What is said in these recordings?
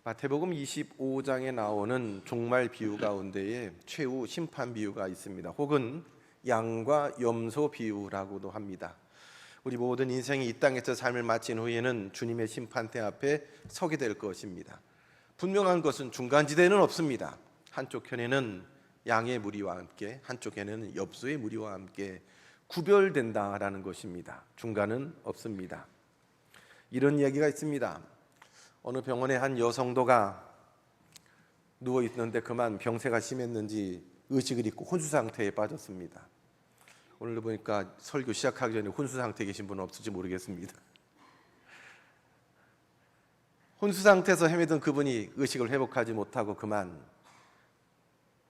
마태복음 25장에 나오는 종말 비유 가운데에 최후 심판 비유가 있습니다. 혹은 양과 염소 비유라고도 합니다. 우리 모든 인생이 이 땅에서 삶을 마친 후에는 주님의 심판대 앞에 서게 될 것입니다. 분명한 것은 중간지대는 없습니다. 한쪽 편에는 양의 무리와 함께, 한쪽 편에는 염소의 무리와 함께 구별된다라는 것입니다. 중간은 없습니다. 이런 이야기가 있습니다. 어느 병원에 한 여성도가 누워 있는데 그만 병세가 심했는지 의식을 잃고 혼수 상태에 빠졌습니다. 오늘 보니까 설교 시작하기 전에 혼수 상태에 계신 분은 없을지 모르겠습니다. 혼수 상태에서 헤매던 그분이 의식을 회복하지 못하고 그만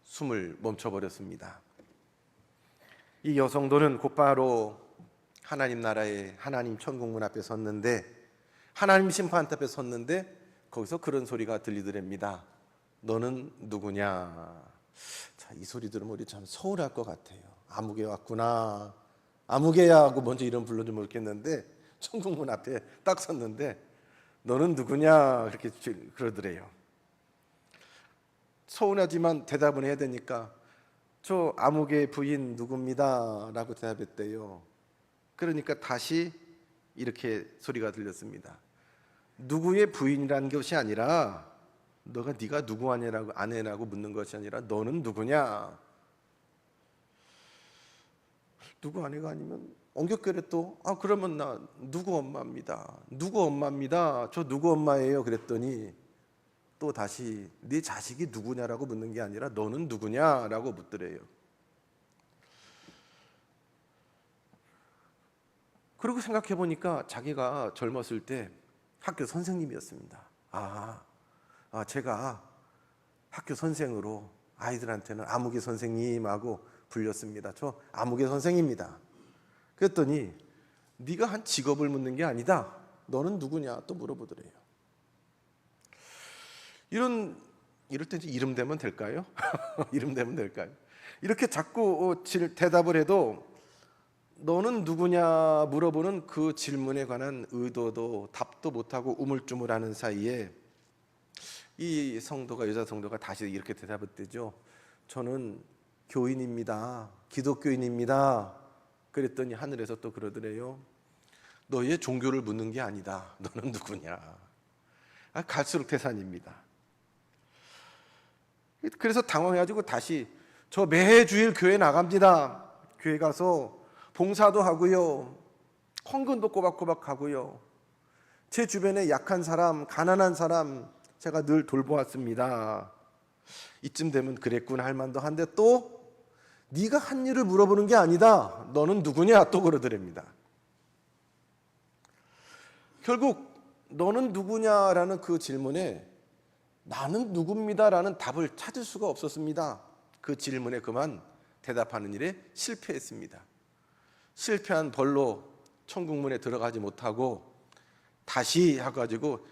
숨을 멈춰버렸습니다. 이 여성도는 곧바로 하나님 나라의 하나님 천국문 앞에 섰는데, 하나님 심판대 앞에 섰는데 거기서 그런 소리가 들리더랍니다. 너는 누구냐? 자, 이 소리 들으면 우리 참 서운할 것 같아요. 아무개 왔구나, 아무개야 하고 먼저 이름 불러도 모르겠는데 천국문 앞에 딱 섰는데 너는 누구냐 그렇게 그러더래요. 서운하지만 대답은 해야 되니까 저 아무개 부인 누굽니다 라고 대답했대요. 그러니까 다시 이렇게 소리가 들렸습니다. 누구의 부인이라는 것이 아니라 네가 누구 아내라고 묻는 것이 아니라 너는 누구냐? 누구 아내가 아니면 엉겹결에 또 그러면 나 누구 엄마입니다. 누구 엄마입니다. 저 누구 엄마예요. 그랬더니 또 다시 네 자식이 누구냐라고 묻는 게 아니라 너는 누구냐라고 묻더래요. 그리고 생각해 보니까 자기가 젊었을 때 학교 선생님이었습니다. 제가 학교 선생으로 아이들한테는 아무개 선생님하고 불렸습니다. 저 아무개 선생입니다. 그랬더니 네가 한 직업을 묻는 게 아니다. 너는 누구냐 또 물어보더래요. 이럴 때 이름 대면 될까요? 이름 대면 될까요? 이렇게 자꾸 대답을 해도 너는 누구냐 물어보는 그 질문에 관한 의도도 답도 못하고 우물쭈물하는 사이에 이 성도가, 여자 성도가 다시 이렇게 대답했대죠. 저는 교인입니다. 기독교인입니다. 그랬더니 하늘에서 또 그러더래요. 너의 종교를 묻는 게 아니다. 너는 누구냐. 갈수록 태산입니다. 그래서 당황해가지고 다시 저 매해 주일 교회 나갑니다. 교회 가서 봉사도 하고요, 헌금도 꼬박꼬박 하고요, 제 주변에 약한 사람, 가난한 사람 제가 늘 돌보았습니다. 이쯤 되면 그랬구나 할 만도 한데 또 네가 한 일을 물어보는 게 아니다. 너는 누구냐 또 그러더랍니다. 결국 너는 누구냐라는 그 질문에 나는 누굽니다라는 답을 찾을 수가 없었습니다. 그 질문에 그만 대답하는 일에 실패했습니다. 실패한 벌로 천국문에 들어가지 못하고 다시 해가지고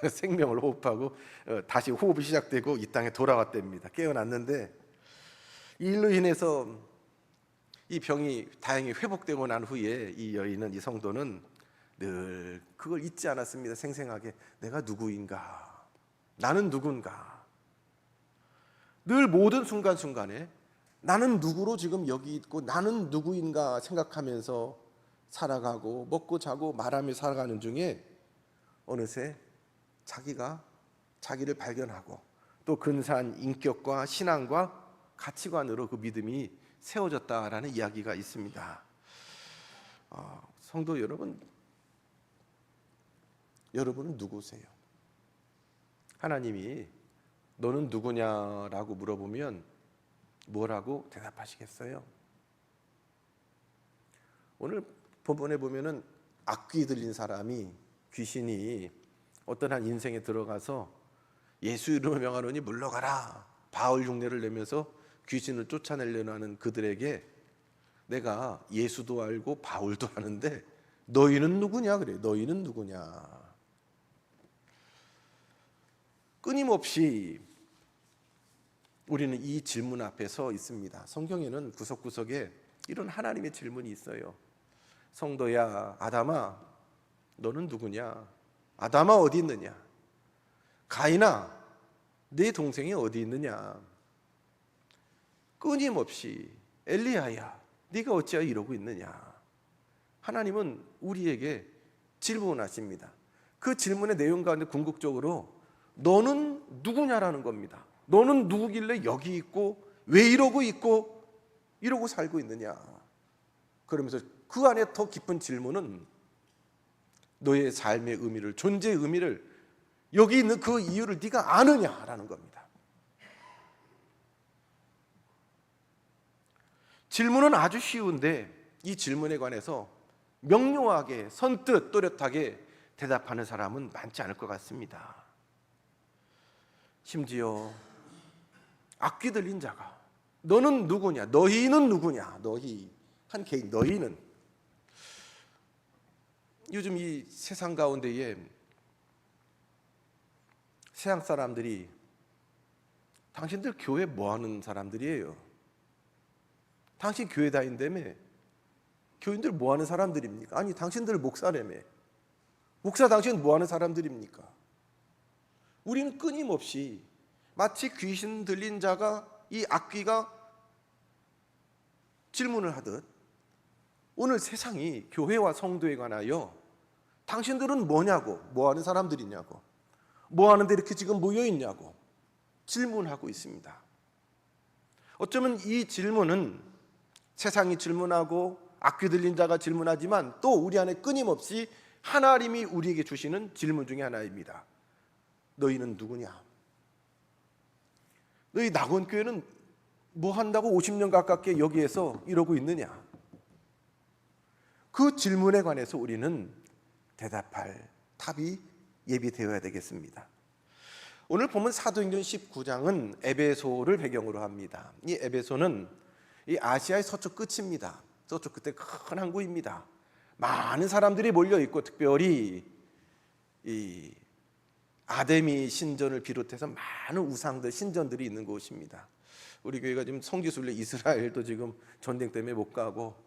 생명을 호흡하고 다시 호흡이 시작되고 이 땅에 돌아왔답니다. 깨어났는데 이 일로 인해서 이 병이 다행히 회복되고 난 후에 이 여인은, 이 성도는 늘 그걸 잊지 않았습니다. 생생하게 내가 누구인가, 나는 누군가. 늘 모든 순간순간에 나는 누구로 지금 여기 있고 나는 누구인가 생각하면서 살아가고 먹고 자고 말하며 살아가는 중에 어느새 자기가 자기를 발견하고 또 근사한 인격과 신앙과 가치관으로 그 믿음이 세워졌다라는 이야기가 있습니다. 성도 여러분, 여러분은 누구세요? 하나님이 너는 누구냐라고 물어보면 뭐라고 대답하시겠어요? 오늘 본문에 보면은 악귀 들린 사람이, 귀신이 어떤 한 인생에 들어가서 예수 이름을 명하노니 물러가라, 바울 흉내를 내면서 귀신을 쫓아내려는 하는 그들에게 내가 예수도 알고 바울도 아는데 너희는 누구냐 그래. 너희는 누구냐. 끊임없이 우리는 이 질문 앞에 서 있습니다. 성경에는 구석구석에 이런 하나님의 질문이 있어요. 성도야, 아담아, 너는 누구냐? 아담아 어디 있느냐? 가인아, 네 동생이 어디 있느냐? 끊임없이 엘리야야, 네가 어찌하여 이러고 있느냐? 하나님은 우리에게 질문하십니다. 그 질문의 내용 가운데 궁극적으로 너는 누구냐라는 겁니다. 너는 누구길래 여기 있고 왜 이러고 있고 이러고 살고 있느냐? 그러면서 그 안에 더 깊은 질문은 너의 삶의 의미를, 존재의 의미를, 여기 있는 그 이유를 네가 아느냐라는 겁니다. 질문은 아주 쉬운데 이 질문에 관해서 명료하게 선뜻 또렷하게 대답하는 사람은 많지 않을 것 같습니다. 심지어 악귀 들린 자가 너는 누구냐? 너희는 누구냐? 너희 한 개인 너희는 요즘 이 세상 가운데에 세상 사람들이 당신들 교회 뭐 하는 사람들이에요? 당신 교회 다닌다며? 교인들 뭐 하는 사람들입니까? 아니 당신들 목사라며. 목사 당신 뭐 하는 사람들입니까? 우리는 끊임없이 마치 귀신 들린 자가 이 악귀가 질문을 하듯 오늘 세상이 교회와 성도에 관하여 당신들은 뭐냐고, 뭐 하는 사람들이냐고, 뭐 하는데 이렇게 지금 모여 있냐고 질문하고 있습니다. 어쩌면 이 질문은 세상이 질문하고 악귀 들린 자가 질문하지만 또 우리 안에 끊임없이 하나님이 우리에게 주시는 질문 중에 하나입니다. 너희는 누구냐? 너희 낙원교회는 뭐 한다고 50년 가깝게 여기에서 이러고 있느냐? 그 질문에 관해서 우리는 대답할 답이 예비되어야 되겠습니다. 오늘 보면 사도행전 19장은 에베소를 배경으로 합니다. 이 에베소는 이 아시아의 서쪽 끝입니다. 서쪽 끝에 큰 항구입니다. 많은 사람들이 몰려 있고 특별히 이 아데미 신전을 비롯해서 많은 우상들, 신전들이 있는 곳입니다. 우리 교회가 지금 성지순례 이스라엘도 지금 전쟁 때문에 못 가고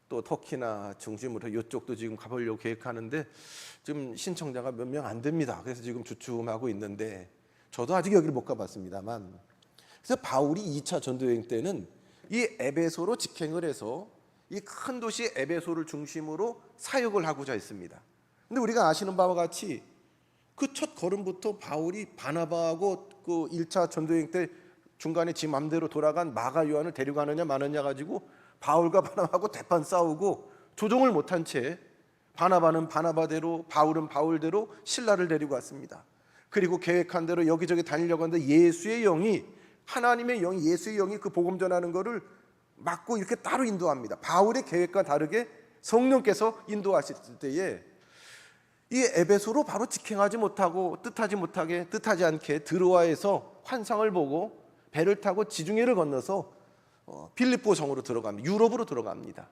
또 터키나 중심으로 이쪽도 지금 가보려고 계획하는데 지금 신청자가 몇 명 안 됩니다. 그래서 지금 주춤하고 있는데 저도 아직 여기를 못 가봤습니다만, 그래서 바울이 2차 전도여행 때는 이 에베소로 직행을 해서 이 큰 도시 에베소를 중심으로 사역을 하고자 했습니다. 근데 우리가 아시는 바와 같이 그 첫 걸음부터 바울이 바나바하고 그 1차 전도여행 때 중간에 지 맘대로 돌아간 마가 요한을 데려가느냐 마느냐 가지고 바울과 바나바하고 대판 싸우고 조정을 못한 채 바나바는 바나바대로 바울은 바울대로 신라를 데리고 왔습니다. 그리고 계획한 대로 여기저기 다니려고 하는데 예수의 영이, 하나님의 영이, 예수의 영이 그 복음 전하는 거를 막고 이렇게 따로 인도합니다. 바울의 계획과 다르게 성령께서 인도하실 때에 이 에베소로 바로 직행하지 못하고 뜻하지 않게 드로아에서 환상을 보고 배를 타고 지중해를 건너서 빌립보 성으로 들어갑니다. 유럽으로 들어갑니다.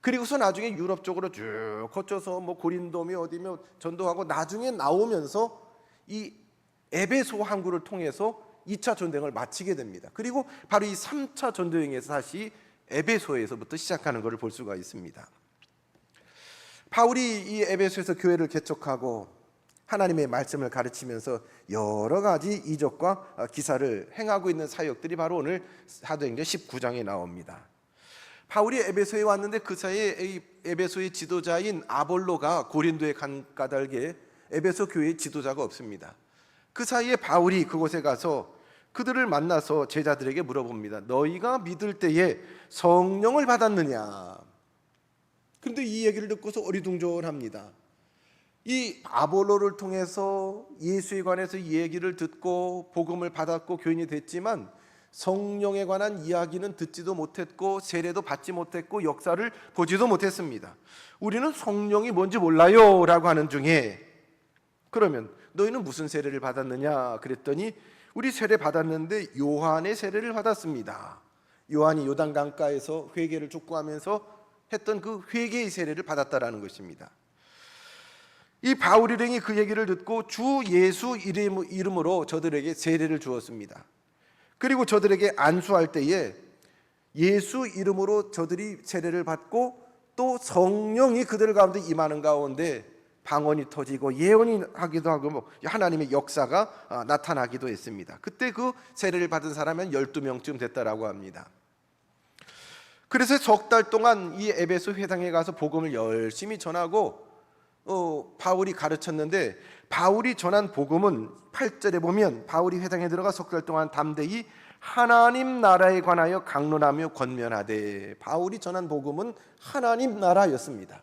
그리고서 나중에 유럽 쪽으로 쭉 거쳐서 뭐 고린도며 어디며 전도하고 나중에 나오면서 이 에베소 항구를 통해서 2차 전쟁을 마치게 됩니다. 그리고 바로 이 3차 전도여행에서 다시 에베소에서부터 시작하는 것을 볼 수가 있습니다. 바울이 이 에베소에서 교회를 개척하고 하나님의 말씀을 가르치면서 여러 가지 이적과 기사를 행하고 있는 사역들이 바로 오늘 사도행전 19장에 나옵니다. 바울이 에베소에 왔는데 그 사이에 에베소의 지도자인 아볼로가 고린도에 간 까닭에 에베소 교회의 지도자가 없습니다. 그 사이에 바울이 그곳에 가서 그들을 만나서 제자들에게 물어봅니다. 너희가 믿을 때에 성령을 받았느냐? 그런데 이 얘기를 듣고서 어리둥절합니다. 이 아볼로를 통해서 예수에 관해서 이 얘기를 듣고 복음을 받았고 교인이 됐지만 성령에 관한 이야기는 듣지도 못했고 세례도 받지 못했고 역사를 보지도 못했습니다. 우리는 성령이 뭔지 몰라요 라고 하는 중에 그러면 너희는 무슨 세례를 받았느냐 그랬더니 우리 세례 받았는데 요한의 세례를 받았습니다. 요한이 요단 강가에서 회개를 촉구하면서 했던 그 회개의 세례를 받았다라는 것입니다. 이 바울 일행이 그 얘기를 듣고 주 예수 이름으로 저들에게 세례를 주었습니다. 그리고 저들에게 안수할 때에 예수 이름으로 저들이 세례를 받고 또 성령이 그들 가운데 임하는 가운데 방언이 터지고 예언이 하기도 하고 하나님의 역사가 나타나기도 했습니다. 그때 그 세례를 받은 사람은 12명쯤 됐다라고 합니다. 그래서 석 달 동안 이 에베소 회당에 가서 복음을 열심히 전하고 바울이 가르쳤는데, 바울이 전한 복음은 8절에 보면 바울이 회당에 들어가 석 달 동안 담대히 하나님 나라에 관하여 강론하며 권면하되, 바울이 전한 복음은 하나님 나라였습니다.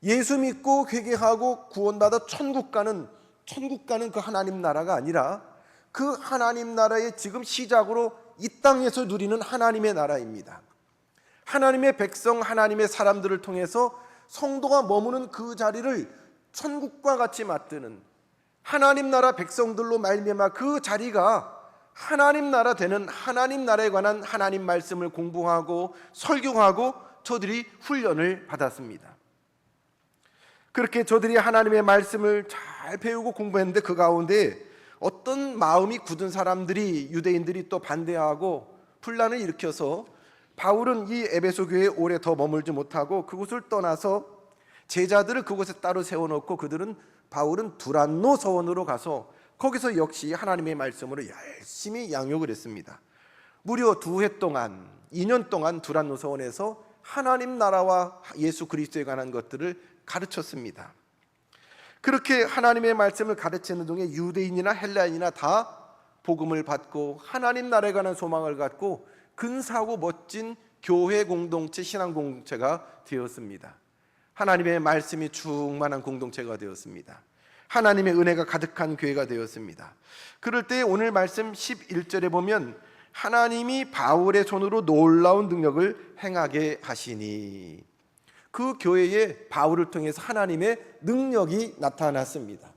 예수 믿고 회개하고 구원받아 천국 가는 그 하나님 나라가 아니라 그 하나님 나라의 지금 시작으로 이 땅에서 누리는 하나님의 나라입니다. 하나님의 백성, 하나님의 사람들을 통해서 성도가 머무는 그 자리를 천국과 같이 맞드는 하나님 나라 백성들로 말미암아 그 자리가 하나님 나라 되는, 하나님 나라에 관한 하나님 말씀을 공부하고 설교하고 저들이 훈련을 받았습니다. 그렇게 저들이 하나님의 말씀을 잘 배우고 공부했는데, 그 가운데 어떤 마음이 굳은 사람들이, 유대인들이 또 반대하고 분란을 일으켜서 바울은 이 에베소 교회에 오래 더 머물지 못하고 그곳을 떠나서 제자들을 그곳에 따로 세워놓고 바울은 두란노 서원으로 가서 거기서 역시 하나님의 말씀으로 열심히 양육을 했습니다. 무려 2년 동안 두란노 서원에서 하나님 나라와 예수 그리스도에 관한 것들을 가르쳤습니다. 그렇게 하나님의 말씀을 가르치는 동에 유대인이나 헬라인이나 다 복음을 받고 하나님 나라에 관한 소망을 갖고 근사하고 멋진 교회 공동체, 신앙 공동체가 되었습니다. 하나님의 말씀이 충만한 공동체가 되었습니다. 하나님의 은혜가 가득한 교회가 되었습니다. 그럴 때 오늘 말씀 11절에 보면 하나님이 바울의 손으로 놀라운 능력을 행하게 하시니, 그 교회에 바울을 통해서 하나님의 능력이 나타났습니다.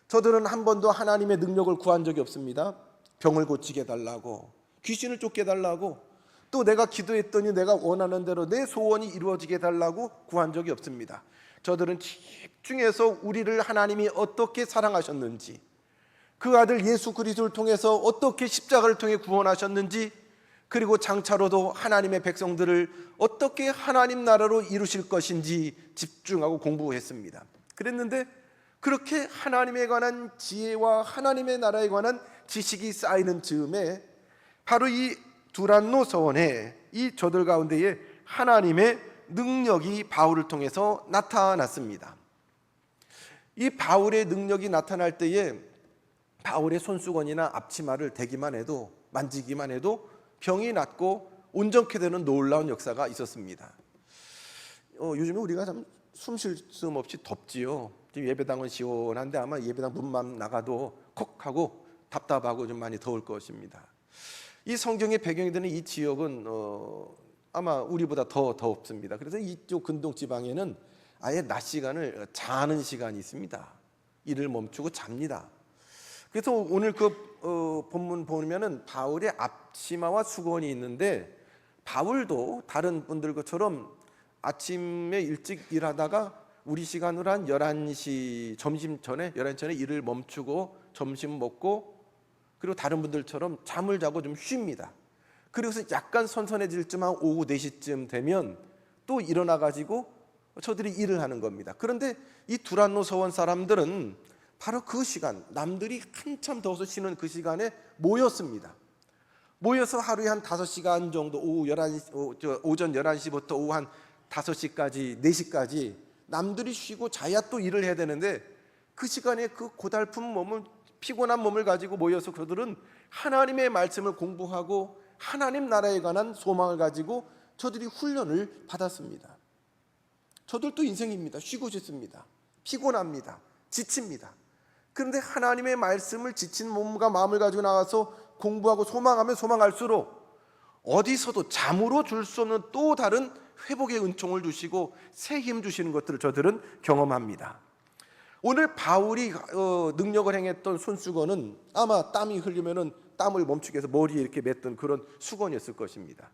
저들은 한 번도 하나님의 능력을 구한 적이 없습니다. 병을 고치게 해달라고, 귀신을 쫓게 해달라고, 또 내가 기도했더니 내가 원하는 대로 내 소원이 이루어지게 해달라고 구한 적이 없습니다. 저들은 집중해서 우리를 하나님이 어떻게 사랑하셨는지, 그 아들 예수 그리스도를 통해서 어떻게 십자가를 통해 구원하셨는지, 그리고 장차로도 하나님의 백성들을 어떻게 하나님 나라로 이루실 것인지 집중하고 공부했습니다. 그랬는데 그렇게 하나님에 관한 지혜와 하나님의 나라에 관한 지식이 쌓이는 즈음에 바로 이 두란노 서원에 이 저들 가운데에 하나님의 능력이 바울을 통해서 나타났습니다. 이 바울의 능력이 나타날 때에 바울의 손수건이나 앞치마를 대기만 해도, 만지기만 해도 병이 낫고 온전케 되는 놀라운 역사가 있었습니다. 요즘에 우리가 참 숨 쉴 새 없이 덥지요. 지금 예배당은 시원한데 아마 예배당 문만 나가도 콕 하고 답답하고 좀 많이 더울 것입니다. 이 성경의 배경이 되는 이 지역은 아마 우리보다 더 덥습니다. 그래서 이쪽 근동 지방에는 아예 낮 시간을 자는 시간이 있습니다. 일을 멈추고 잡니다. 그래서 오늘 본문 보면은 바울의 앞치마와 수건이 있는데, 바울도 다른 분들 것처럼 아침에 일찍 일하다가 우리 시간으로 한 11시 점심 전에 11시 전에 일을 멈추고 점심 먹고, 그리고 다른 분들처럼 잠을 자고 좀 쉽니다. 그래서 약간 선선해질 쯤 한 오후 4시쯤 되면 또 일어나 가지고 저들이 일을 하는 겁니다. 그런데 이 두란노 서원 사람들은 바로 그 시간, 남들이 한참 더워서 쉬는 그 시간에 모였습니다. 모여서 하루에 한 5시간 정도, 오전 11시부터 오후 한 5시까지, 4시까지 남들이 쉬고 자야 또 일을 해야 되는데, 그 시간에 그 고달픈 몸을, 피곤한 몸을 가지고 모여서 그들은 하나님의 말씀을 공부하고 하나님 나라에 관한 소망을 가지고 저들이 훈련을 받았습니다. 저들도 인생입니다. 쉬고 싶습니다. 피곤합니다. 지칩니다. 그런데 하나님의 말씀을 지친 몸과 마음을 가지고 나와서 공부하고 소망하면 소망할수록 어디서도 잠으로 줄 수 없는 또 다른 회복의 은총을 주시고 새 힘 주시는 것들을 저들은 경험합니다. 오늘 바울이 능력을 행했던 손수건은 아마 땀이 흘리면은 땀을 멈추게 해서 머리에 이렇게 맸던 그런 수건이었을 것입니다.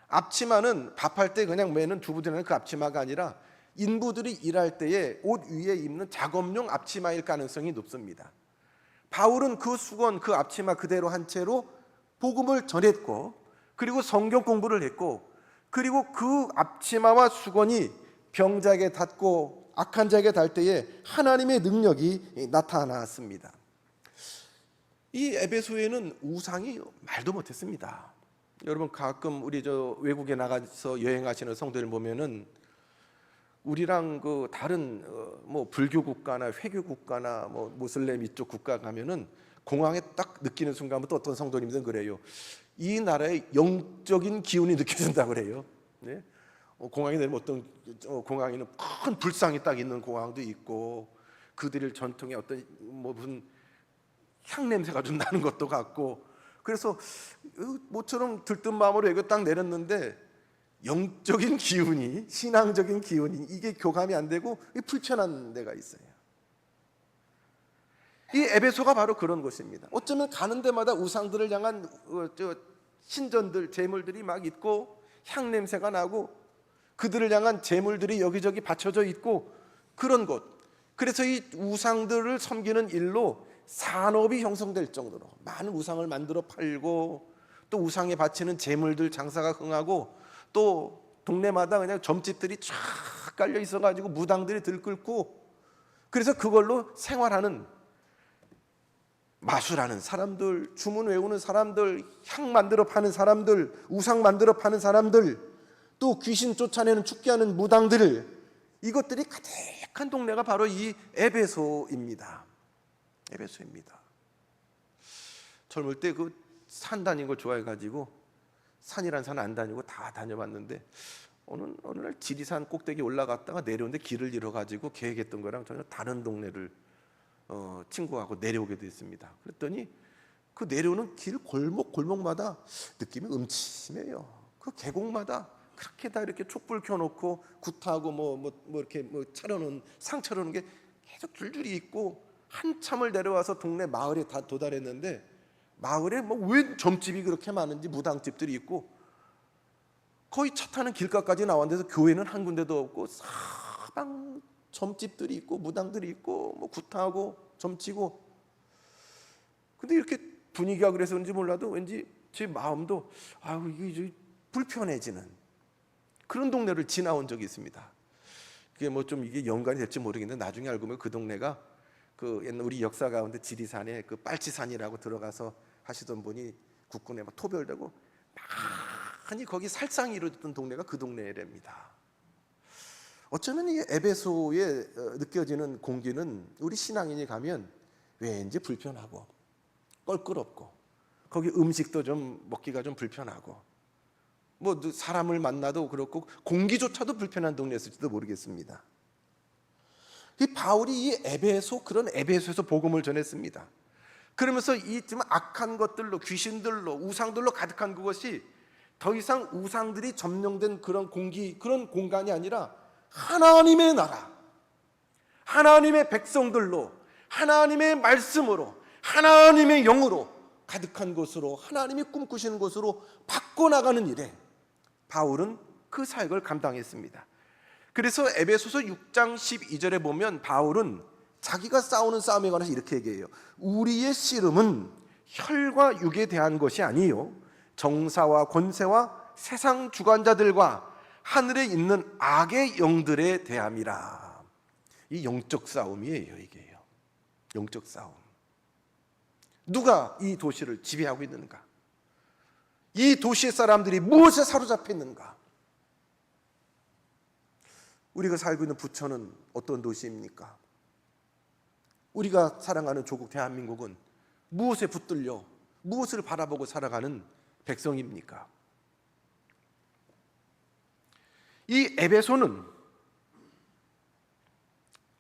앞치마는 밥할 때 그냥 매는 주부들은 그 앞치마가 아니라 인부들이 일할 때에 옷 위에 입는 작업용 앞치마일 가능성이 높습니다. 바울은 그 수건, 그 앞치마 그대로 한 채로 복음을 전했고, 그리고 성경 공부를 했고, 그리고 그 앞치마와 수건이 병작에 닿고 악한 자에게 달 때에 하나님의 능력이 나타났습니다. 이 에베소에는 우상이 말도 못했습니다. 여러분 가끔 우리 외국에 나가서 여행하시는 성도들 보면은 우리랑 그 다른 뭐 불교 국가나 회교 국가나 뭐 모슬렘 이쪽 국가 가면은 공항에 딱 느끼는 순간부터 어떤 성도님들은 그래요. 이 나라의 영적인 기운이 느껴진다 그래요. 네? 공항에 내리면 어떤 공항에는 큰 불상이 딱 있는 공항도 있고 그들의 전통의 어떤 뭐 무슨 향 냄새가 좀 나는 것도 같고 그래서 모처럼 들뜬 마음으로 여기 딱 내렸는데 영적인 기운이 신앙적인 기운이 이게 교감이 안 되고 불편한 데가 있어요. 이 에베소가 바로 그런 곳입니다. 어쩌면 가는 데마다 우상들을 향한 신전들 제물들이 막 있고 향 냄새가 나고 그들을 향한 제물들이 여기저기 받쳐져 있고 그런 곳. 그래서 이 우상들을 섬기는 일로 산업이 형성될 정도로 많은 우상을 만들어 팔고 또 우상에 바치는 제물들 장사가 흥하고 또 동네마다 그냥 점집들이 쫙 깔려 있어가지고 무당들이 들끓고 그래서 그걸로 생활하는 마술하는 사람들, 주문 외우는 사람들, 향 만들어 파는 사람들, 우상 만들어 파는 사람들, 또 귀신 쫓아내는 축기하는 무당들, 이것들이 가득한 동네가 바로 이 에베소입니다. 에베소입니다. 젊을 때 그 산 다니는 걸 좋아해가지고 산이란 산 안 다니고 다 다녀봤는데 어느 날 지리산 꼭대기 올라갔다가 내려오는데 길을 잃어가지고 계획했던 거랑 전혀 다른 동네를 친구하고 내려오게 됐습니다. 그랬더니 그 내려오는 길 골목마다 느낌이 음침해요. 그 계곡마다 그렇게 다 이렇게 촛불 켜놓고 굿하고 뭐 이렇게 차려놓은 상 차려놓은 게 계속 줄줄이 있고 한참을 내려와서 동네 마을에 다 도달했는데 마을에 뭐 왜 점집이 그렇게 많은지 무당집들이 있고 거의 차 타는 길가까지 나왔는데서 교회는 한 군데도 없고 사방 점집들이 있고 무당들이 있고 뭐 굿하고 점치고 근데 이렇게 분위기가 그래서 그런지 몰라도 왠지 제 마음도 아유 이게 불편해지는 그런 동네를 지나온 적이 있습니다. 그게 뭐 좀 이게 연관이 될지 모르겠는데 나중에 알고 보면 그 동네가 그 옛날 우리 역사 가운데 지리산에 그 빨치산이라고 들어가서 하시던 분이 국군에 막 토별되고 많이 거기 살상이 이루어졌던 동네가 그 동네랍니다. 어쩌면 이 에베소에 느껴지는 공기는 우리 신앙인이 가면 왠지 불편하고 껄끄럽고 거기 음식도 좀 먹기가 좀 불편하고 뭐 사람을 만나도 그렇고 공기조차도 불편한 동네였을지도 모르겠습니다. 이 바울이 이 그런 에베소에서 복음을 전했습니다. 그러면서 이 좀 악한 것들로 귀신들로 우상들로 가득한 그것이 더 이상 우상들이 점령된 그런 그런 공간이 아니라 하나님의 나라, 하나님의 백성들로 하나님의 말씀으로 하나님의 영으로 가득한 곳으로 하나님이 꿈꾸시는 곳으로 바꿔나가는 일에 바울은 그 사역을 감당했습니다. 그래서 에베소서 6장 12절에 보면 바울은 자기가 싸우는 싸움에 관해서 이렇게 얘기해요. 우리의 씨름은 혈과 육에 대한 것이 아니요 정사와 권세와 세상 주관자들과 하늘에 있는 악의 영들에 대함이라. 이 영적 싸움이에요. 이게요. 영적 싸움. 누가 이 도시를 지배하고 있는가? 이 도시의 사람들이 무엇에 사로잡혀 있는가? 우리가 살고 있는 부천은 어떤 도시입니까? 우리가 사랑하는 조국 대한민국은 무엇에 붙들려 무엇을 바라보고 살아가는 백성입니까? 이 에베소는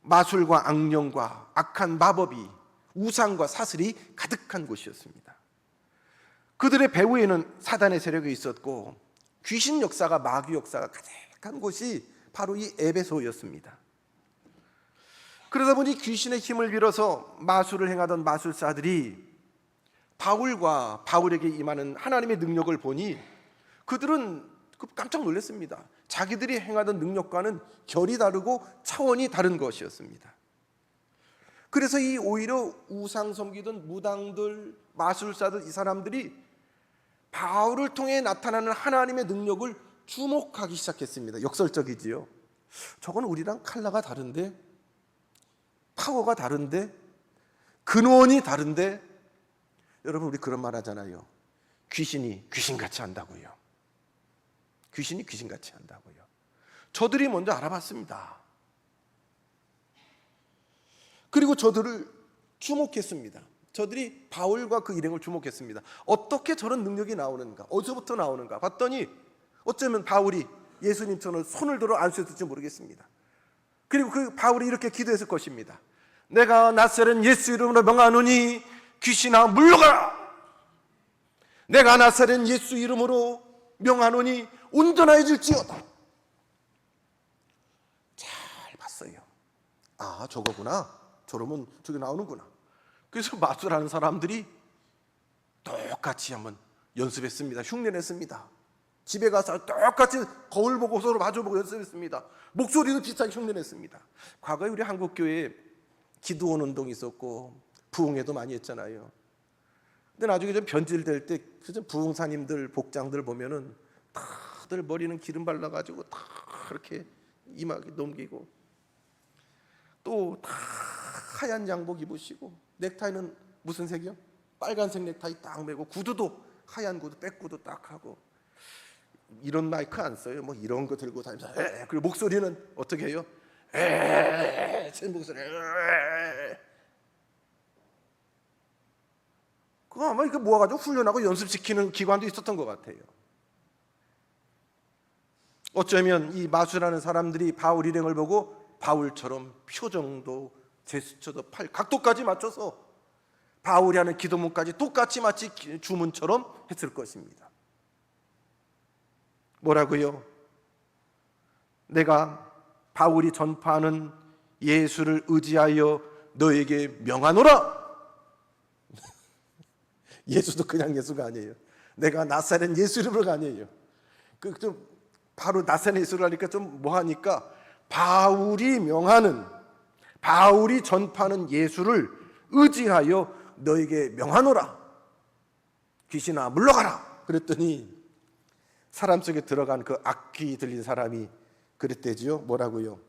마술과 악령과 악한 마법이 우상과 사슬이 가득한 곳이었습니다. 그들의 배후에는 사단의 세력이 있었고 귀신 역사가 마귀 역사가 가득한 곳이 바로 이 에베소였습니다. 그러다 보니 귀신의 힘을 빌어서 마술을 행하던 마술사들이 바울과 바울에게 임하는 하나님의 능력을 보니 그들은 깜짝 놀랐습니다. 자기들이 행하던 능력과는 결이 다르고 차원이 다른 것이었습니다. 그래서 이 오히려 우상 섬기던 무당들, 마술사들 이 사람들이 바울을 통해 나타나는 하나님의 능력을 주목하기 시작했습니다. 역설적이지요. 저건 우리랑 컬러가 다른데, 파워가 다른데, 근원이 다른데. 여러분, 우리 그런 말 하잖아요. 귀신이 귀신같이 한다고요. 귀신이 귀신같이 한다고요. 저들이 먼저 알아봤습니다. 그리고 저들을 주목했습니다. 저들이 바울과 그 일행을 주목했습니다. 어떻게 저런 능력이 나오는가, 어디서부터 나오는가 봤더니 어쩌면 바울이 예수님처럼 손을 들어 안수했을지 모르겠습니다. 그리고 그 바울이 이렇게 기도했을 것입니다. 내가 나사렛 예수 이름으로 명하노니 귀신아 물러가라. 내가 나사렛 예수 이름으로 명하노니 온전해질지어다. 잘 봤어요. 아, 저거구나. 저러면 저기 나오는구나. 그래서 마술하는 사람들이 똑같이 한번 연습했습니다. 흉내냈습니다. 집에 가서 똑같이 거울 보고 서로 마주보고 연습했습니다. 목소리도 비슷하게 흉내냈습니다. 과거에 우리 한국교회에 기도원 운동이 있었고 부흥회도 많이 했잖아요. 근데 나중에 좀 변질될 때 부흥사님들 복장들 보면은 다들 머리는 기름 발라가지고 다 이렇게 이마에 넘기고 또 다 하얀 양복 입으시고 넥타이는 무슨 색이요? 빨간색 넥타이 딱 매고 구두도 하얀 구두, 백구두 딱 하고 이런 마이크 안 써요. 뭐 이런 거 들고 다니면서 그리고 목소리는 어떻게 해요? 제 목소리. 그거 아마 이거 모아가지고 훈련하고 연습시키는 기관도 있었던 것 같아요. 어쩌면 이 마술하는 사람들이 바울 일행을 보고 바울처럼 표정도 제스처도 팔 각도까지 맞춰서 바울이 하는 기도문까지 똑같이 마치 주문처럼 했을 것입니다. 뭐라고요? 내가 바울이 전파하는 예수를 의지하여 너에게 명하노라. 예수도 그냥 예수가 아니에요. 내가 나사렛 예수 이름으로가 아니에요. 좀 바로 나사렛 예수를 하니까 좀 뭐하니까 바울이 명하는, 바울이 전파하는 예수를 의지하여 너에게 명하노라. 귀신아 물러가라. 그랬더니 사람 속에 들어간 그 악귀 들린 사람이 그랬대지요. 뭐라고요?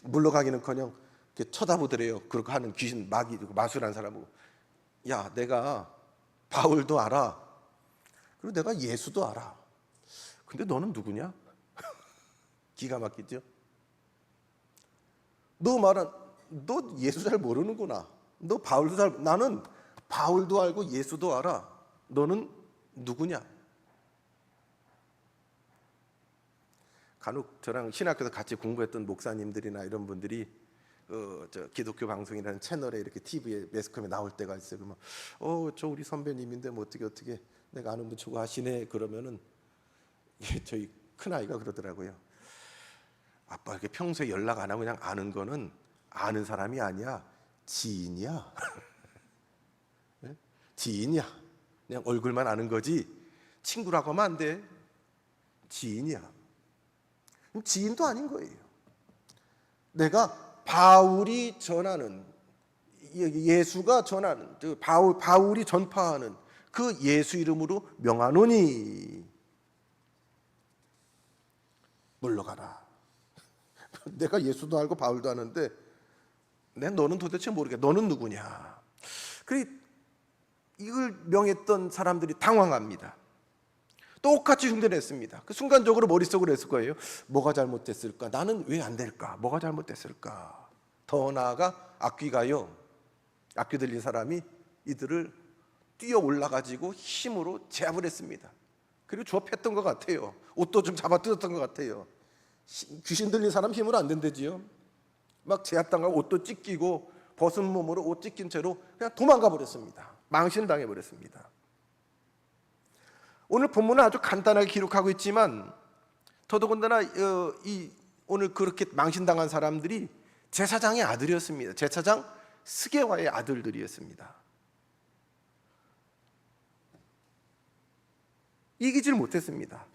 물러가기는커녕 이렇게 쳐다보더래요. 그렇게 하는 귀신 마술한 사람하고. 야, 내가 바울도 알아. 그리고 내가 예수도 알아. 근데 너는 누구냐? 기가 막히죠. 너 예수 잘 모르는구나. 너 바울도 나는 바울도 알고 예수도 알아. 너는 누구냐? 간혹 저랑 신학교에서 같이 공부했던 목사님들이나 이런 분들이 저 기독교 방송이라는 채널에 이렇게 TV에 매스컴에 나올 때가 있어요. 그러면 저 우리 선배님인데 뭐 어떻게 내가 아는 분 저거 하시네. 그러면은 저희 큰 아이가 그러더라고요. 아빠 이렇게 평소에 연락 안 하고 그냥 아는 거는 아는 사람이 아니야. 지인이야. 지인이야. 그냥 얼굴만 아는 거지 친구라고 하면 안 돼. 지인이야. 지인도 아닌 거예요. 내가 바울이 전하는, 예수가 전하는, 바울이 전파하는 그 예수 이름으로 명하노니 물러가라. 내가 예수도 알고 바울도 아는데 너는 도대체 모르겠어. 너는 누구냐? 이걸 명했던 사람들이 당황합니다. 똑같이 흉내냈습니다. 그 순간적으로 머릿속으로 했을 거예요. 뭐가 잘못됐을까? 나는 왜 안 될까? 뭐가 잘못됐을까? 더 나아가 악귀 들린 사람이 이들을 뛰어 올라가지고 힘으로 제압을 했습니다. 그리고 조업했던 것 같아요. 옷도 좀 잡아 뜯었던 것 같아요. 귀신 들린 사람 힘으로 안 된대지요. 막 제압당하고 옷도 찢기고 벗은 몸으로 옷 찢긴 채로 그냥 도망가 버렸습니다. 망신을 당해버렸습니다. 오늘 본문은 아주 간단하게 기록하고 있지만 더더군다나 오늘 그렇게 망신당한 사람들이 제사장의 아들이었습니다. 제사장 스게와의 아들들이었습니다. 이기지를 못했습니다.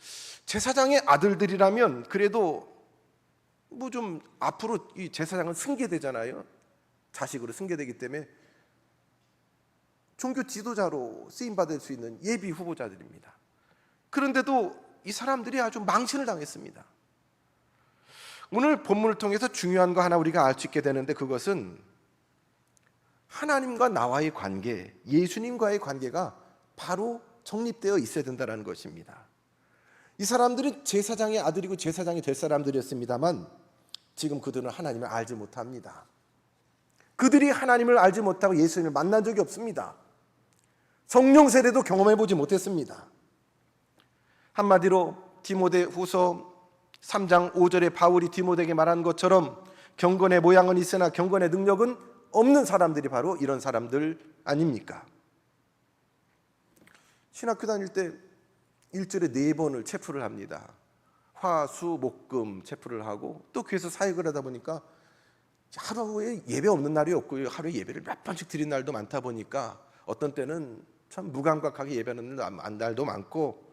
제사장의 아들들이라면 그래도 뭐 좀 앞으로 이 제사장은 승계되잖아요. 자식으로 승계되기 때문에 종교 지도자로 쓰임받을 수 있는 예비 후보자들입니다. 그런데도 이 사람들이 아주 망신을 당했습니다. 오늘 본문을 통해서 중요한 거 하나 우리가 알 수 있게 되는데, 그것은 하나님과 나와의 관계, 예수님과의 관계가 바로 정립되어 있어야 된다는 것입니다. 이 사람들은 제사장의 아들이고 제사장이 될 사람들이었습니다만 지금 그들은 하나님을 알지 못합니다. 그들이 하나님을 알지 못하고 예수님을 만난 적이 없습니다. 성령 세례도 경험해 보지 못했습니다. 한마디로 디모데후서 3장 5절에 바울이 디모데에게 말한 것처럼 경건의 모양은 있으나 경건의 능력은 없는 사람들이 바로 이런 사람들 아닙니까? 신학교 다닐 때 일주일에 4번을 체프를 합니다. 화, 수, 목, 금 체프를 하고 또 교회에서 사역을 하다 보니까 하루에 예배 없는 날이 없고요. 하루에 예배를 몇 번씩 드린 날도 많다 보니까 어떤 때는 참 무감각하게 예배하는 날도 많고,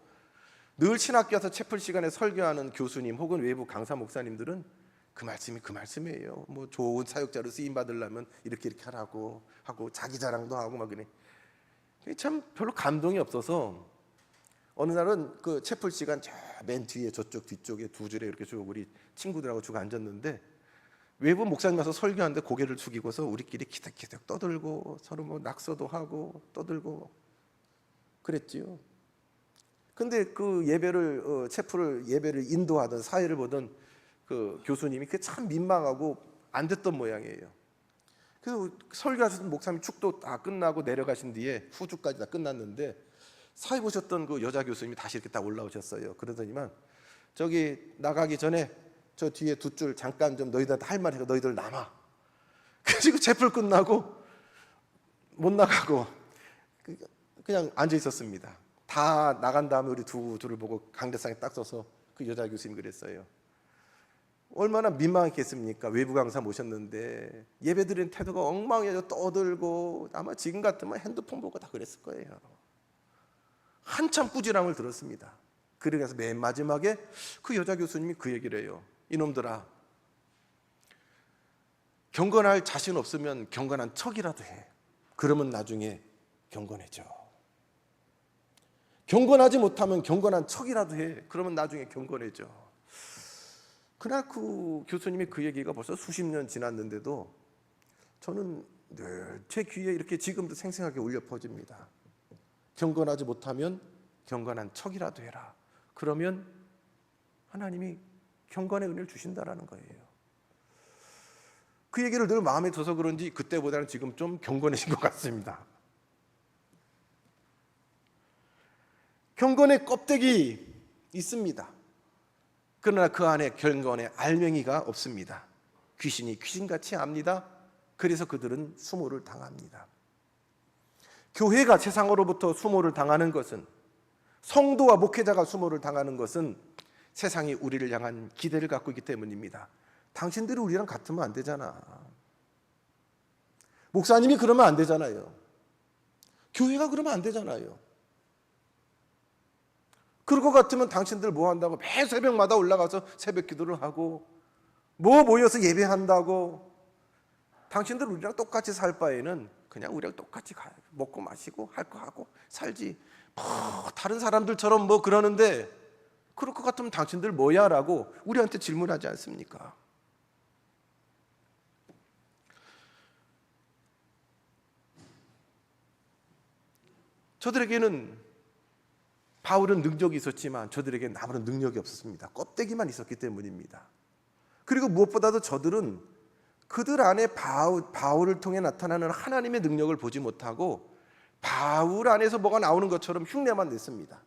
늘 신학교 와서 채플 시간에 설교하는 교수님 혹은 외부 강사 목사님들은 그 말씀이 그 말씀이에요. 뭐 좋은 사역자로 쓰임 받으려면 이렇게 하라고 하고 자기 자랑도 하고 막 그래. 참 별로 감동이 없어서 어느 날은 그 채플 시간 저 맨 뒤에 저쪽 뒤쪽에 두 줄에 이렇게 쭉 우리 친구들하고 쭉 앉았는데, 외부 목사님 와서 설교하는데 고개를 숙이고서 우리끼리 키득키득 떠들고 서로 뭐 낙서도 하고 떠들고 그랬지요. 근데 그 예배를 채플을 예배를 인도하던 사회를 보던 그 교수님이 그게 참 민망하고 안 됐던 모양이에요. 그래서 설교하셨던 목사님 축도 다 끝나고 내려가신 뒤에 후주까지 다 끝났는데 사회 보셨던 그 여자 교수님이 다시 이렇게 딱 올라오셨어요. 그러더니만 저기 나가기 전에 저 뒤에 두 줄 잠깐 좀 너희들한테 할 말이니까 너희들 남아. 그리고 채플 끝나고 못 나가고 그냥 앉아 있었습니다. 다 나간 다음에 우리 둘을 보고 강대상에 딱 서서 그 여자 교수님이 그랬어요. 얼마나 민망했겠습니까? 외부 강사 모셨는데 예배드리는 태도가 엉망이어서 떠들고 아마 지금 같으면 핸드폰 보고 다 그랬을 거예요. 한참 꾸지람을 들었습니다. 그래서 맨 마지막에 그 여자 교수님이 그 얘기를 해요. 이놈들아, 경건할 자신 없으면 경건한 척이라도 해. 그러면 나중에 경건해져. 경건하지 못하면 경건한 척이라도 해. 그러면 나중에 경건해져. 그날 그 교수님이 그 얘기가 벌써 수십 년 지났는데도 저는 늘 제 귀에 이렇게 지금도 생생하게 울려 퍼집니다. 경건하지 못하면 경건한 척이라도 해라. 그러면 하나님이 경건의 은혜를 주신다라는 거예요. 그 얘기를 늘 마음에 둬서 그런지 그때보다는 지금 좀 경건해진 것 같습니다. 경건의 껍데기 있습니다. 그러나 그 안에 경건의 알맹이가 없습니다. 귀신이 귀신같이 압니다. 그래서 그들은 수모를 당합니다. 교회가 세상으로부터 수모를 당하는 것은, 성도와 목회자가 수모를 당하는 것은 세상이 우리를 향한 기대를 갖고 있기 때문입니다. 당신들이 우리랑 같으면 안 되잖아. 목사님이 그러면 안 되잖아요. 교회가 그러면 안 되잖아요. 그럴 것 같으면 당신들 뭐 한다고 매 새벽마다 올라가서 새벽 기도를 하고 뭐 모여서 예배한다고. 당신들 우리랑 똑같이 살 바에는 그냥 우리랑 똑같이 먹고 마시고 할 거 하고 살지. 뭐 다른 사람들처럼 뭐 그러는데 그럴 것 같으면 당신들 뭐야? 라고 우리한테 질문하지 않습니까? 저들에게는 바울은 능력이 있었지만 저들에게는 아무런 능력이 없었습니다. 껍데기만 있었기 때문입니다. 그리고 무엇보다도 저들은 그들 안에 바울을 통해 나타나는 하나님의 능력을 보지 못하고 바울 안에서 뭐가 나오는 것처럼 흉내만 냈습니다.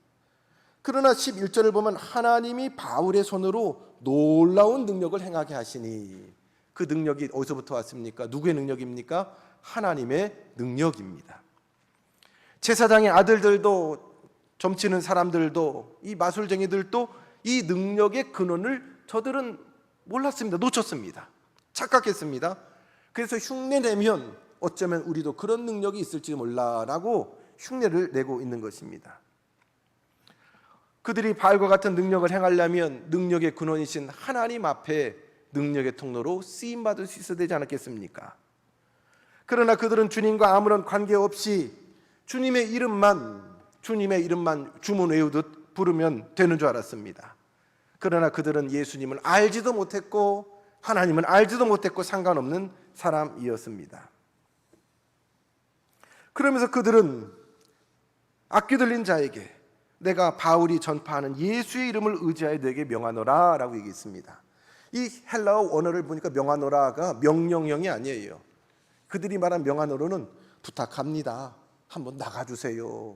그러나 11절을 보면 하나님이 바울의 손으로 놀라운 능력을 행하게 하시니, 그 능력이 어디서부터 왔습니까? 누구의 능력입니까? 하나님의 능력입니다. 제사장의 아들들도, 점치는 사람들도, 이 마술쟁이들도 이 능력의 근원을 저들은 몰랐습니다. 놓쳤습니다. 착각했습니다. 그래서 흉내내면 어쩌면 우리도 그런 능력이 있을지 몰라라고 흉내를 내고 있는 것입니다. 그들이 바울과 같은 능력을 행하려면 능력의 근원이신 하나님 앞에 능력의 통로로 쓰임받을 수 있어야 되지 않았겠습니까? 그러나 그들은 주님과 아무런 관계없이 주님의 이름만 주문 외우듯 부르면 되는 줄 알았습니다. 그러나 그들은 예수님을 알지도 못했고 하나님을 알지도 못했고 상관없는 사람이었습니다. 그러면서 그들은 악귀 들린 자에게 내가 바울이 전파하는 예수의 이름을 의지하여 너에게 명하노라 라고 얘기했습니다. 이 헬라어 원어를 보니까 명하노라가 명령형이 아니에요. 그들이 말한 명하노라는 부탁합니다. 한번 나가주세요.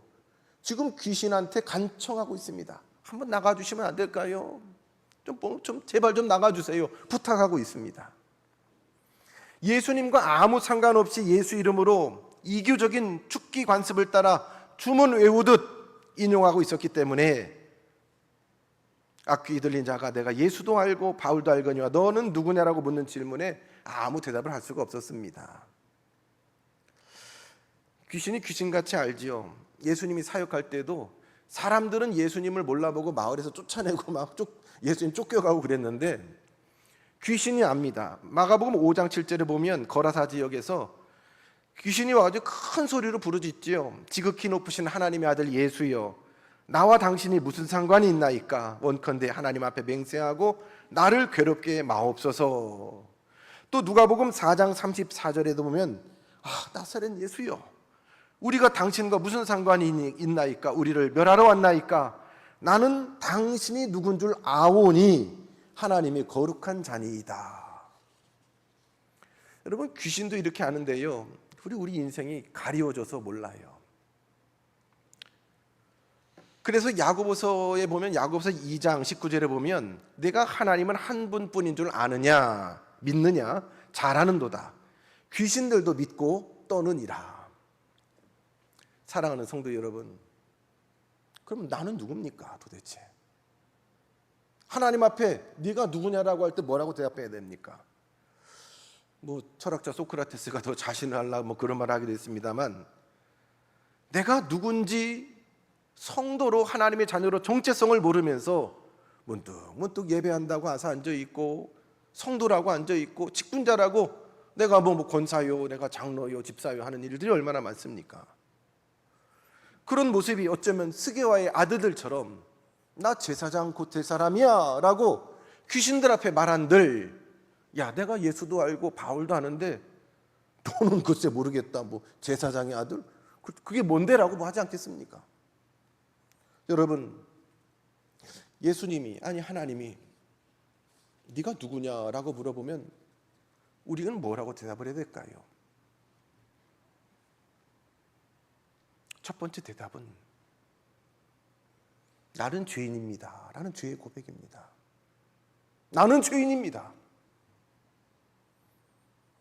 지금 귀신한테 간청하고 있습니다. 한번 나가주시면 안 될까요? 좀 제발 좀 나가주세요. 부탁하고 있습니다. 예수님과 아무 상관없이 예수 이름으로 이교적인 축기 관습을 따라 주문 외우듯 인용하고 있었기 때문에 악귀 들린 자가 내가 예수도 알고 바울도 알거니와 너는 누구냐라고 묻는 질문에 아무 대답을 할 수가 없었습니다. 귀신이 귀신같이 알지요. 예수님이 사역할 때도 사람들은 예수님을 몰라보고 마을에서 쫓아내고 막 예수님 쫓겨가고 그랬는데 귀신이 압니다. 마가복음 5장 7절에 보면 거라사 지역에서 귀신이 와가지고 큰 소리로 부르짖지요. 지극히 높으신 하나님의 아들 예수여, 나와 당신이 무슨 상관이 있나이까? 원컨대 하나님 앞에 맹세하고 나를 괴롭게 마옵소서. 또 누가복음 4장 34절에도 보면 나사렛 예수여, 우리가 당신과 무슨 상관이 있나이까? 우리를 멸하러 왔나이까? 나는 당신이 누군 줄 아오니 하나님이 거룩한 자니이다. 여러분, 귀신도 이렇게 아는데요, 우리 인생이 가리워져서 몰라요. 그래서 야고보서에 보면 야고보서 2장 19절에 보면 내가 하나님은 한 분뿐인 줄 아느냐 믿느냐 잘하는도다. 귀신들도 믿고 떠느니라. 사랑하는 성도 여러분, 그럼 나는 누굽니까 도대체? 하나님 앞에 네가 누구냐라고 할 때 뭐라고 대답해야 됩니까? 철학자 소크라테스가 더 자신을 하려고 그런 말을 하기도 했습니다만, 내가 누군지 성도로 하나님의 자녀로 정체성을 모르면서 문득 예배한다고 와서 앉아있고 성도라고 앉아있고 직분자라고 내가 권사요, 내가 장로요, 집사요 하는 일들이 얼마나 많습니까? 그런 모습이 어쩌면 스게와의 아들들처럼 나 제사장 곧 될 사람이야 라고 귀신들 앞에 말한들, 야 내가 예수도 알고 바울도 아는데 너는 글쎄 모르겠다, 제사장의 아들? 그게 뭔데? 라고 하지 않겠습니까? 여러분, 예수님이 아니 하나님이 네가 누구냐라고 물어보면 우리는 뭐라고 대답을 해야 될까요? 첫 번째 대답은 나는 죄인입니다 라는 죄의 고백입니다. 나는 죄인입니다.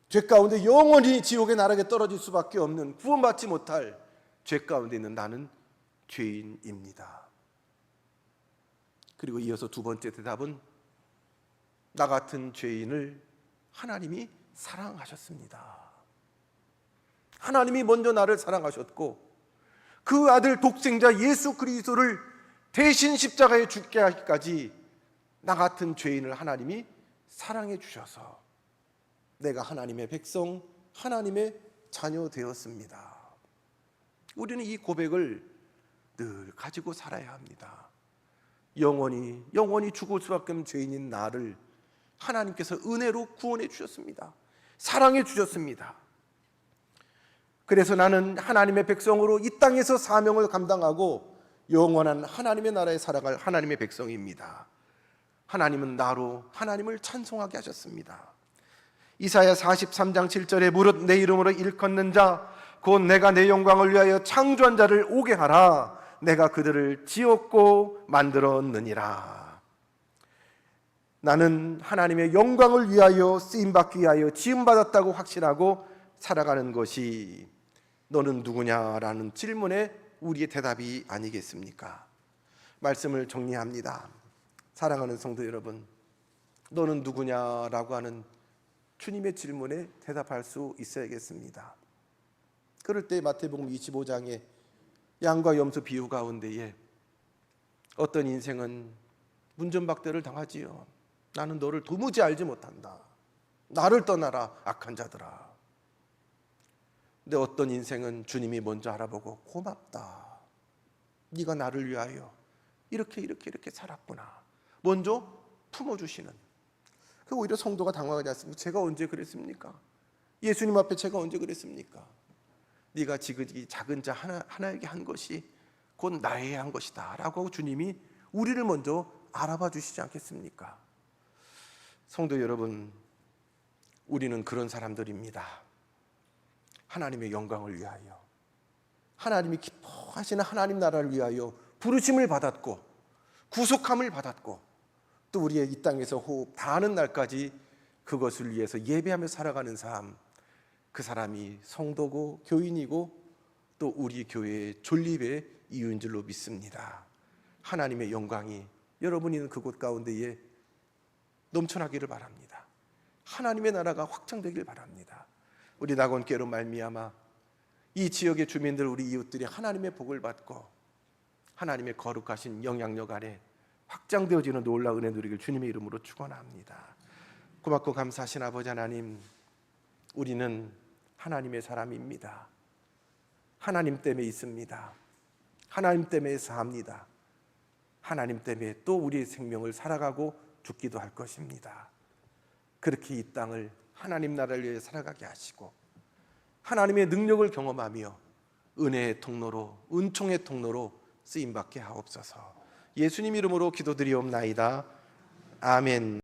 죄 가운데 영원히 지옥의 나락에 떨어질 수밖에 없는, 구원받지 못할 죄 가운데 있는 나는 죄인입니다. 그리고 이어서 두 번째 대답은 나 같은 죄인을 하나님이 사랑하셨습니다. 하나님이 먼저 나를 사랑하셨고 그 아들 독생자 예수 그리스도를 대신 십자가에 죽게 하기까지 나 같은 죄인을 하나님이 사랑해 주셔서 내가 하나님의 백성, 하나님의 자녀 되었습니다. 우리는 이 고백을 늘 가지고 살아야 합니다. 영원히 죽을 수밖에 없는 죄인인 나를 하나님께서 은혜로 구원해 주셨습니다. 사랑해 주셨습니다. 그래서 나는 하나님의 백성으로 이 땅에서 사명을 감당하고 영원한 하나님의 나라에 살아갈 하나님의 백성입니다. 하나님은 나로 하나님을 찬송하게 하셨습니다. 이사야 43장 7절에 무릇 내 이름으로 일컫는 자 곧 내가 내 영광을 위하여 창조한 자를 오게 하라. 내가 그들을 지었고 만들었느니라. 나는 하나님의 영광을 위하여 쓰임받기 위하여 지음받았다고 확신하고 살아가는 것이 너는 누구냐라는 질문에 우리의 대답이 아니겠습니까? 말씀을 정리합니다. 사랑하는 성도 여러분, 너는 누구냐라고 하는 주님의 질문에 대답할 수 있어야겠습니다. 그럴 때 마태복음 25장에 양과 염소 비유 가운데에 어떤 인생은 문전박대를 당하지요. 나는 너를 도무지 알지 못한다. 나를 떠나라 악한 자들아. 근데 어떤 인생은 주님이 먼저 알아보고 고맙다. 네가 나를 위하여 이렇게 살았구나. 먼저 품어주시는. 그 오히려 성도가 당황하지 않습니까? 제가 언제 그랬습니까? 예수님 앞에 제가 언제 그랬습니까? 네가 지극히 작은 자 하나에게 한 것이 곧 나에게 한 것이다 라고 주님이 우리를 먼저 알아봐 주시지 않겠습니까? 성도 여러분, 우리는 그런 사람들입니다. 하나님의 영광을 위하여, 하나님이 기뻐하시는 하나님 나라를 위하여 부르심을 받았고 구속함을 받았고 또 우리의 이 땅에서 호흡 다하는 날까지 그것을 위해서 예배하며 살아가는 삶, 그 사람이 성도고 교인이고 또 우리 교회의 존립의 이유인 줄로 믿습니다. 하나님의 영광이 여러분이 있는 그곳 가운데에 넘쳐나기를 바랍니다. 하나님의 나라가 확장되길 바랍니다. 우리 낙원교회로 말미암아 이 지역의 주민들, 우리 이웃들이 하나님의 복을 받고 하나님의 거룩하신 영향력 아래 확장되어지는 놀라운 은혜 누리길 주님의 이름으로 축원합니다. 고맙고 감사하신 아버지 하나님, 우리는 하나님의 사람입니다. 하나님 때문에 있습니다. 하나님 때문에 삽니다. 하나님 때문에 또 우리의 생명을 살아가고 죽기도 할 것입니다. 그렇게 이 땅을 하나님 나라를 위해 살아가게 하시고 하나님의 능력을 경험하며 은혜의 통로로, 은총의 통로로 쓰임받게 하옵소서. 예수님 이름으로 기도드리옵나이다. 아멘.